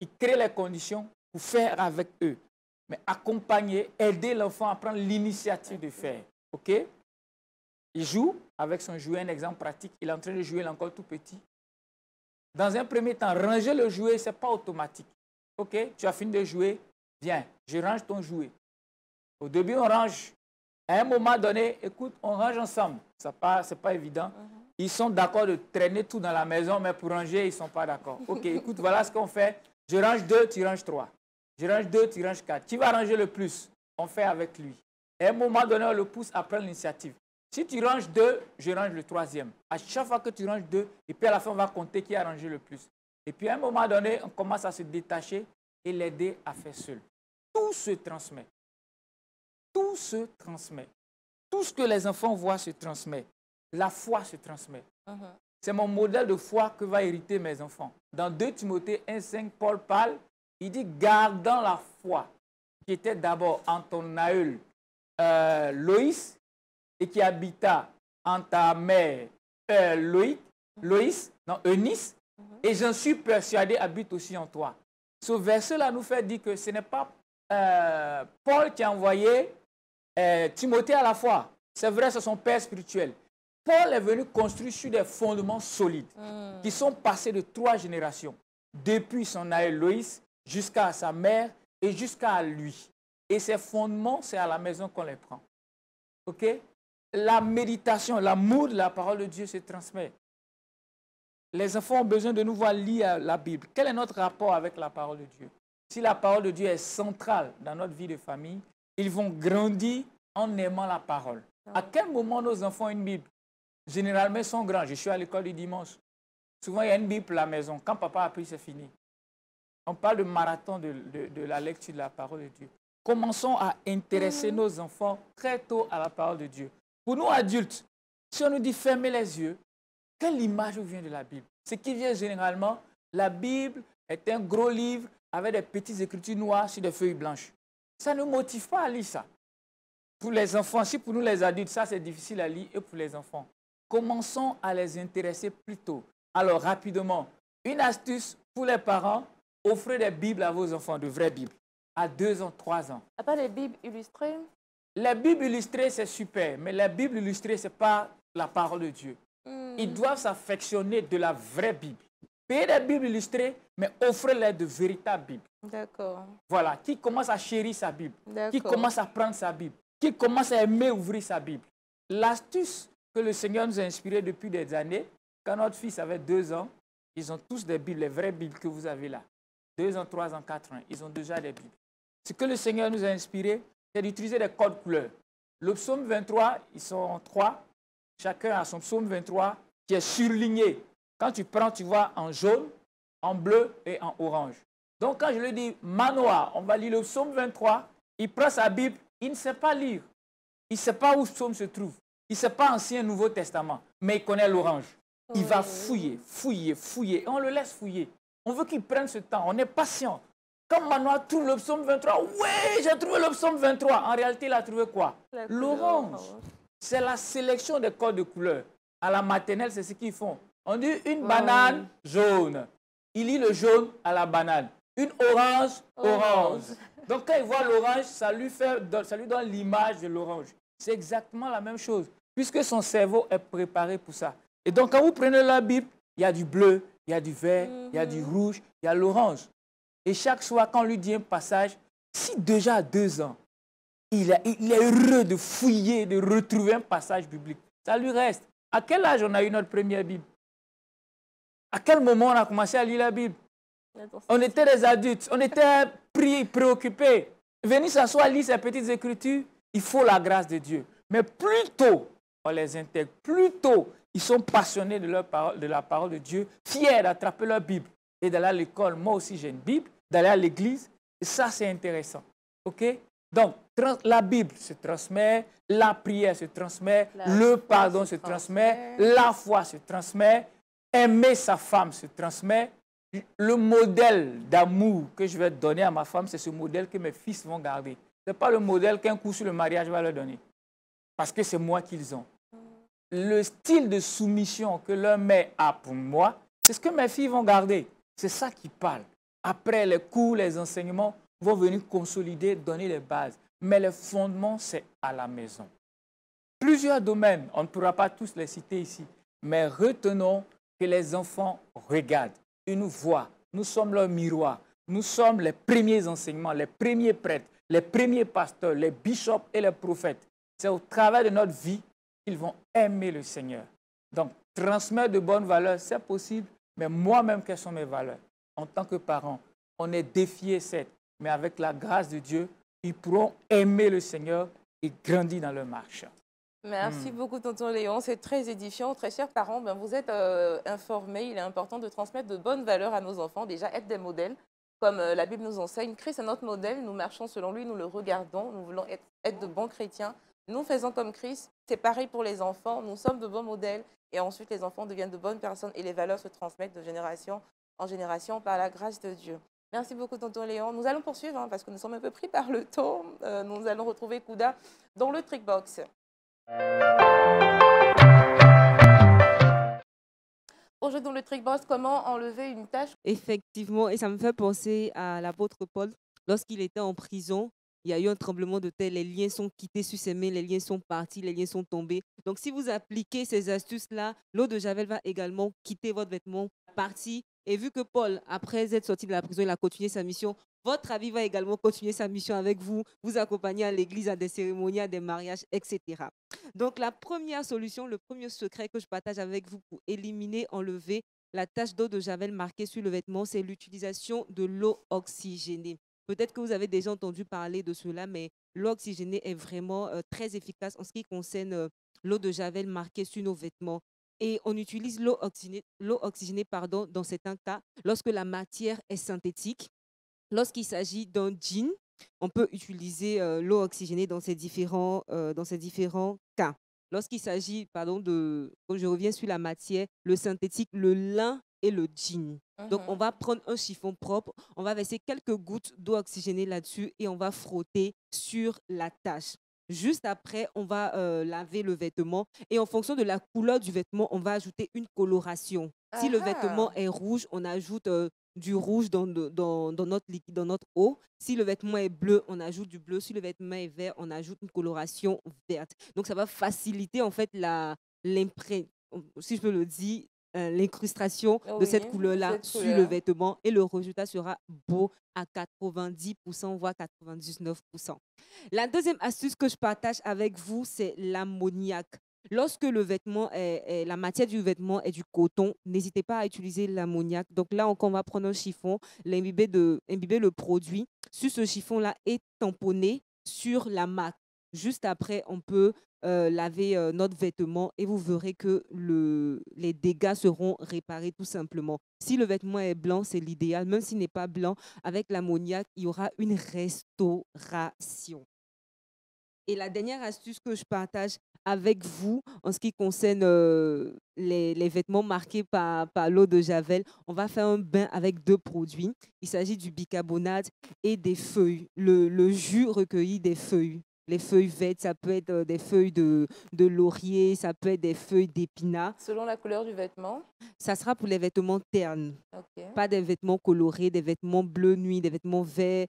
Ils créent les conditions pour faire avec eux. Mais accompagner, aider l'enfant à prendre l'initiative de faire. OK? Il joue avec son jouet, un exemple pratique. Il est en train de jouer, il est encore tout petit. Dans un premier temps, ranger le jouet, ce n'est pas automatique. OK? Tu as fini de jouer, viens, je range ton jouet. Au début, on range. À un moment donné, écoute, on range ensemble. Ce n'est pas évident. Ils sont d'accord de traîner tout dans la maison, mais pour ranger, ils ne sont pas d'accord. OK, écoute, voilà ce qu'on fait. Je range 2, tu ranges 3. Je range 2, tu ranges 4. Qui va ranger le plus? On fait avec lui. Et à un moment donné, on le pousse à prendre l'initiative. Si tu ranges 2, je range le 3e. À chaque fois que tu ranges 2, et puis à la fin, on va compter qui a rangé le plus. Et puis à un moment donné, on commence à se détacher et l'aider à faire seul. Tout se transmet. Tout se transmet. Tout ce que les enfants voient se transmet. La foi se transmet. C'est mon modèle de foi que va hériter mes enfants. Dans 2 Timothée 1,5, Paul parle, il dit, gardant la foi, qui était d'abord en ton aïeul Loïs, et qui habita en ta mère Eunice, et j'en suis persuadé, habite aussi en toi. Ce verset-là nous fait dire que ce n'est pas Paul qui a envoyé Timothée à la foi. C'est vrai, c'est son père spirituel. Paul est venu construire sur des fondements solides qui sont passés de 3 générations, depuis son aïeul Loïs jusqu'à sa mère et jusqu'à lui. Et ces fondements, c'est à la maison qu'on les prend. OK? La méditation, l'amour de la parole de Dieu se transmet. Les enfants ont besoin de nous voir lire la Bible. Quel est notre rapport avec la parole de Dieu? Si la parole de Dieu est centrale dans notre vie de famille, ils vont grandir en aimant la parole. À quel moment nos enfants ont une Bible? Généralement, ils sont grands. Je suis à l'école du dimanche. Souvent, il y a une Bible à la maison. Quand papa a pris, c'est fini. On parle de marathon de la lecture de la parole de Dieu. Commençons à intéresser nos enfants très tôt à la parole de Dieu. Pour nous adultes, si on nous dit fermez les yeux, quelle image vous vient de la Bible? Ce qui vient généralement, la Bible est un gros livre avec des petites écritures noires sur des feuilles blanches. Ça ne motive pas à lire ça. Pour les enfants, si pour nous les adultes, ça c'est difficile à lire, et pour les enfants, commençons à les intéresser plus tôt. Alors rapidement, une astuce pour les parents, offrez des Bibles à vos enfants, de vraies Bibles, à 2 ans, 3 ans. Pas les Bibles illustrées? Les Bibles illustrées, c'est super, mais les Bibles illustrées, ce n'est pas la parole de Dieu. Ils doivent s'affectionner de la vraie Bible. Payez des Bibles illustrées, mais offrez-les de véritables Bibles. D'accord. Voilà, qui commence à chérir sa Bible, qui commence à prendre sa Bible, qui commence à aimer ouvrir sa Bible. L'astuce que le Seigneur nous a inspirée depuis des années, Quand notre fils avait 2 ans, ils ont tous des Bibles, les vraies Bibles que vous avez là. 2 ans, 3 ans, 4 ans, ils ont déjà des Bibles. Ce que le Seigneur nous a inspiré, c'est d'utiliser des codes couleurs. Le psaume 23, ils sont 3. Chacun a son psaume 23 qui est surligné. Quand tu prends, tu vois en jaune, en bleu et en orange. Donc quand je lui dis Manoa, on va lire le psaume 23, il prend sa Bible, il ne sait pas lire. Il ne sait pas où ce psaume se trouve. Il ne sait pas Ancien, Nouveau Testament, mais il connaît l'orange. Il va fouiller, fouiller, fouiller. Et on le laisse fouiller. On veut qu'il prenne ce temps. On est patient. Quand Manoa trouve le psaume 23, oui, j'ai trouvé le psaume 23. En réalité, il a trouvé quoi? L'orange. C'est la sélection des codes de couleurs. À la maternelle, c'est ce qu'ils font. On dit une banane jaune. Il lit le jaune à la banane. Une orange, orange. Donc quand il voit l'orange, ça lui donne l'image de l'orange. C'est exactement la même chose, puisque son cerveau est préparé pour ça. Et donc quand vous prenez la Bible, il y a du bleu, il y a du vert, il y a du rouge, il y a l'orange. Et chaque soir, quand on lui dit un passage, si déjà à 2 ans, il est heureux de fouiller, de retrouver un passage biblique, ça lui reste. À quel âge on a eu notre première Bible? À quel moment on a commencé à lire la Bible? On était des adultes, on était préoccupés. Venir s'asseoir, lire ces petites écritures, il faut la grâce de Dieu. Mais plus tôt, on les intègre, plus tôt, ils sont passionnés de la parole de Dieu, fiers d'attraper leur Bible et d'aller à l'école. Moi aussi, j'ai une Bible, d'aller à l'église. Et ça, c'est intéressant. OK? Donc, la Bible se transmet, la prière se transmet, le pardon se transmet, la foi se transmet, aimer sa femme se transmet. Le modèle d'amour que je vais donner à ma femme, c'est ce modèle que mes fils vont garder. Ce n'est pas le modèle qu'un coup sur le mariage va leur donner. Parce que c'est moi qu'ils ont. Le style de soumission que leur mère a pour moi, c'est ce que mes filles vont garder. C'est ça qui parle. Après, les cours, les enseignements vont venir consolider, donner les bases. Mais le fondement, c'est à la maison. Plusieurs domaines, on ne pourra pas tous les citer ici, mais retenons que les enfants regardent. Ils nous voient, nous sommes leur miroir, nous sommes les premiers enseignements, les premiers prêtres, les premiers pasteurs, les bishops et les prophètes. C'est au travers de notre vie qu'ils vont aimer le Seigneur. Donc, transmettre de bonnes valeurs, c'est possible, mais moi-même, quelles sont mes valeurs? En tant que parent, on est défié, certes, mais avec la grâce de Dieu, ils pourront aimer le Seigneur et grandir dans leur marche. Merci beaucoup, tonton Léon. C'est très édifiant. Très chers parents, vous êtes informés. Il est important de transmettre de bonnes valeurs à nos enfants. Déjà, être des modèles, comme la Bible nous enseigne. Christ est notre modèle. Nous marchons selon lui, nous le regardons. Nous voulons être de bons chrétiens. Nous faisons comme Christ. C'est pareil pour les enfants. Nous sommes de bons modèles. Et ensuite, les enfants deviennent de bonnes personnes. Et les valeurs se transmettent de génération en génération par la grâce de Dieu. Merci beaucoup, tonton Léon. Nous allons poursuivre parce que nous sommes un peu pris par le temps. Nous allons retrouver Kouda dans le Trickbox. Aujourd'hui, dans le Trickbox, comment enlever une tâche? Effectivement, et ça me fait penser à l'apôtre Paul. Lorsqu'il était en prison, il y a eu un tremblement de terre, les liens sont quittés sur ses mains, les liens sont partis, les liens sont tombés. Donc, si vous appliquez ces astuces-là, l'eau de Javel va également quitter votre vêtement, partir. Et vu que Paul, après être sorti de la prison, il a continué sa mission, votre ami va également continuer sa mission avec vous, vous accompagner à l'église, à des cérémonies, à des mariages, etc. Donc, la première solution, le premier secret que je partage avec vous pour éliminer, enlever la tache d'eau de Javel marquée sur le vêtement, c'est l'utilisation de l'eau oxygénée. Peut-être que vous avez déjà entendu parler de cela, mais l'eau oxygénée est vraiment très efficace en ce qui concerne l'eau de Javel marquée sur nos vêtements. Et on utilise l'eau oxygénée dans certains cas lorsque la matière est synthétique. Lorsqu'il s'agit d'un jean, on peut utiliser l'eau oxygénée dans ces différents cas. Lorsqu'il s'agit, quand je reviens sur la matière, le synthétique, le lin et le jean. Donc, on va prendre un chiffon propre, on va verser quelques gouttes d'eau oxygénée là-dessus et on va frotter sur la tache. Juste après, on va laver le vêtement et en fonction de la couleur du vêtement, on va ajouter une coloration. Si le vêtement est rouge, on ajoute du rouge dans notre liquide, dans notre eau. Si le vêtement est bleu, on ajoute du bleu. Si le vêtement est vert, on ajoute une coloration verte. Donc, ça va faciliter en fait si je peux le dire, l'incrustation de cette couleur-là sur le vêtement et le résultat sera beau à 90%, voire 99%. La deuxième astuce que je partage avec vous, c'est l'ammoniac. Lorsque le vêtement la matière du vêtement est du coton, n'hésitez pas à utiliser l'ammoniac. Donc là encore, on va prendre un chiffon, imbiber le produit sur ce chiffon-là et tamponner sur la marque. Juste après, on peut laver notre vêtement et vous verrez que les dégâts seront réparés tout simplement. Si le vêtement est blanc, c'est l'idéal. Même s'il n'est pas blanc, avec l'ammoniac, il y aura une restauration. Et la dernière astuce que je partage avec vous en ce qui concerne les vêtements marqués par l'eau de Javel, on va faire un bain avec 2 produits. Il s'agit du bicarbonate et des feuilles, le jus recueilli des feuilles. Les feuilles vertes, ça peut être des feuilles de laurier, ça peut être des feuilles d'épinard. Selon la couleur du vêtement? Ça sera pour les vêtements ternes. Ok. Pas des vêtements colorés, des vêtements bleu nuit, des vêtements vert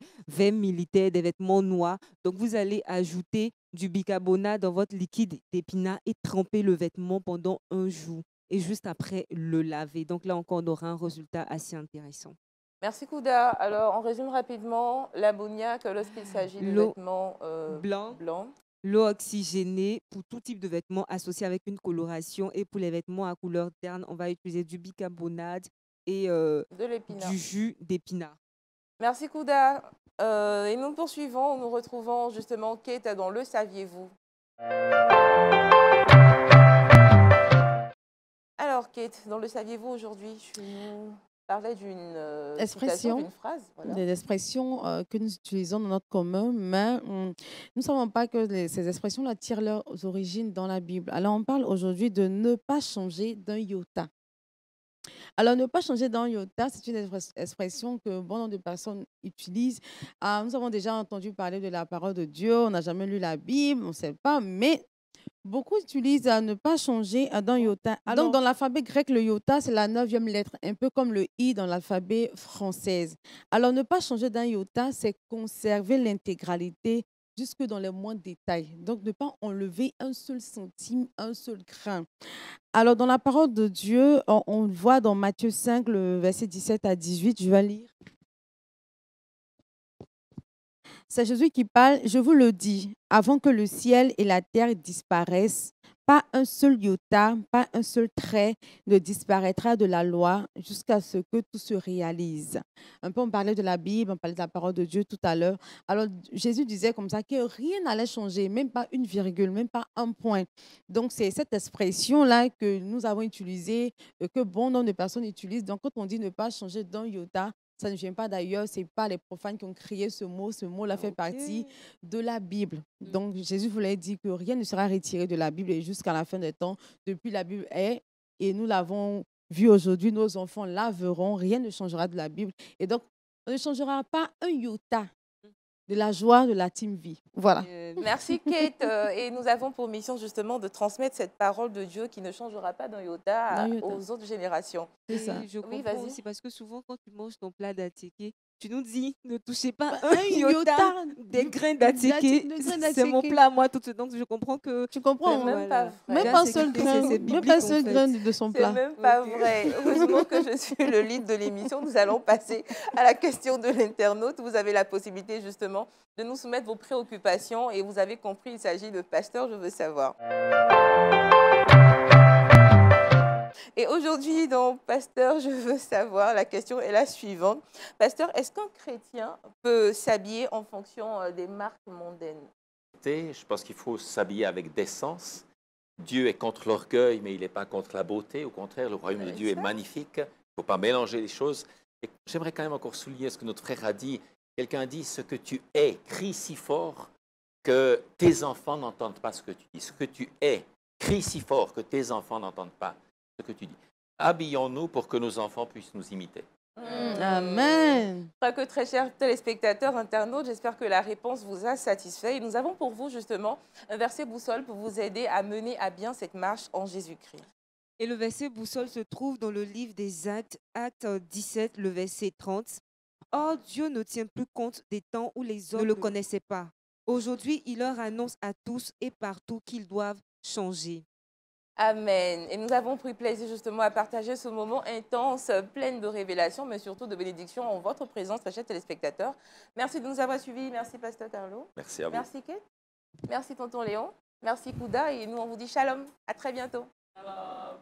militaire, des vêtements noirs. Donc, vous allez ajouter du bicarbonate dans votre liquide d'épinard et tremper le vêtement pendant 1 jour. Et juste après, le laver. Donc là encore, on aura un résultat assez intéressant. Merci Kouda. Alors, on résume rapidement l'ammoniac lorsqu'il s'agit de vêtements blancs. blancs. L'eau oxygénée pour tout type de vêtements associés avec une coloration. Et pour les vêtements à couleur terne, on va utiliser du bicarbonate et du jus d'épinard. Merci Kouda. Et nous poursuivons, nous retrouvons justement Kate dans Le Saviez-vous. Alors Kate, dans Le Saviez-vous aujourd'hui, tu nous parlais d'une expression, d'une phrase. Voilà. Des expressions que nous utilisons dans notre commun, mais nous ne savons pas que ces expressions-là tirent leurs origines dans la Bible. Alors on parle aujourd'hui de ne pas changer d'un iota. Alors, ne pas changer d'un iota, c'est une expression que bon nombre de personnes utilisent. Nous avons déjà entendu parler de la parole de Dieu, on n'a jamais lu la Bible, on ne sait pas, mais beaucoup utilisent ne pas changer d'un iota. Donc, dans l'alphabet grec, le iota, c'est la 9e lettre, un peu comme le i dans l'alphabet français. Alors, ne pas changer d'un iota, c'est conserver l'intégralité jusque dans les moindres détails. Donc, ne pas enlever un seul centime, un seul grain. Alors, dans la parole de Dieu, on voit dans Matthieu 5, le verset 17 à 18, je vais lire. C'est Jésus qui parle, je vous le dis, avant que le ciel et la terre disparaissent, pas un seul iota, pas un seul trait ne disparaîtra de la loi jusqu'à ce que tout se réalise. Un peu, on parlait de la Bible, on parlait de la parole de Dieu tout à l'heure. Alors, Jésus disait comme ça que rien n'allait changer, même pas une virgule, même pas un point. Donc, c'est cette expression-là que nous avons utilisée, que bon nombre de personnes utilisent. Donc, quand on dit ne pas changer d'un iota, ça ne vient pas d'ailleurs, ce n'est pas les profanes qui ont créé ce mot. Ce mot-là fait partie de la Bible. Donc, Jésus voulait dire que rien ne sera retiré de la Bible et jusqu'à la fin des temps, depuis la Bible est, et nous l'avons vu aujourd'hui, nos enfants la verront, rien ne changera de la Bible. Et donc, on ne changera pas un iota de la joie de la Team Vie. Voilà. Merci Kate. Et nous avons pour mission justement de transmettre cette parole de Dieu qui ne changera pas d'un iota aux autres générations. C'est ça. Je comprends aussi parce que souvent quand tu manges ton plat d'attiqué, tu nous dis ne touchez pas un iota des grains d'attiqué. C'est mon plat moi tout donc je comprends que tu comprends même pas vrai. Même pas un seul grain, même pas un seul grain de son plat. C'est même pas vrai. Heureusement que je suis le lead de l'émission. Nous allons passer à la question de l'internaute. Vous avez la possibilité justement de nous soumettre vos préoccupations et vous avez compris, il s'agit de Pasteur, je veux savoir. Et aujourd'hui, dans Pasteur, je veux savoir, la question est la suivante. Pasteur, est-ce qu'un chrétien peut s'habiller en fonction des marques mondaines? Je pense qu'il faut s'habiller avec décence. Dieu est contre l'orgueil, mais il n'est pas contre la beauté. Au contraire, le royaume de Dieu est magnifique. Il ne faut pas mélanger les choses. Et j'aimerais quand même encore souligner ce que notre frère a dit. Quelqu'un dit, ce que tu es, crie si fort que tes enfants n'entendent pas ce que tu dis. Ce que tu es, crie si fort que tes enfants n'entendent pas ce que tu dis. Habillons-nous pour que nos enfants puissent nous imiter. Amen. Que très chers téléspectateurs, internautes, j'espère que la réponse vous a satisfait. Et nous avons pour vous justement un verset boussole pour vous aider à mener à bien cette marche en Jésus-Christ. Et le verset boussole se trouve dans le livre des Actes, Acte 17, le verset 30. Or, Dieu ne tient plus compte des temps où les hommes ne le connaissaient pas. Aujourd'hui, il leur annonce à tous et partout qu'ils doivent changer. Amen. Et nous avons pris plaisir justement à partager ce moment intense, plein de révélations, mais surtout de bénédictions en votre présence, très chers téléspectateurs. Merci de nous avoir suivis. Merci, Pasteur Carlo. Merci à vous. Merci, Kate. Merci, Tonton Léon. Merci Kouda et nous on vous dit shalom. À très bientôt. Shalom.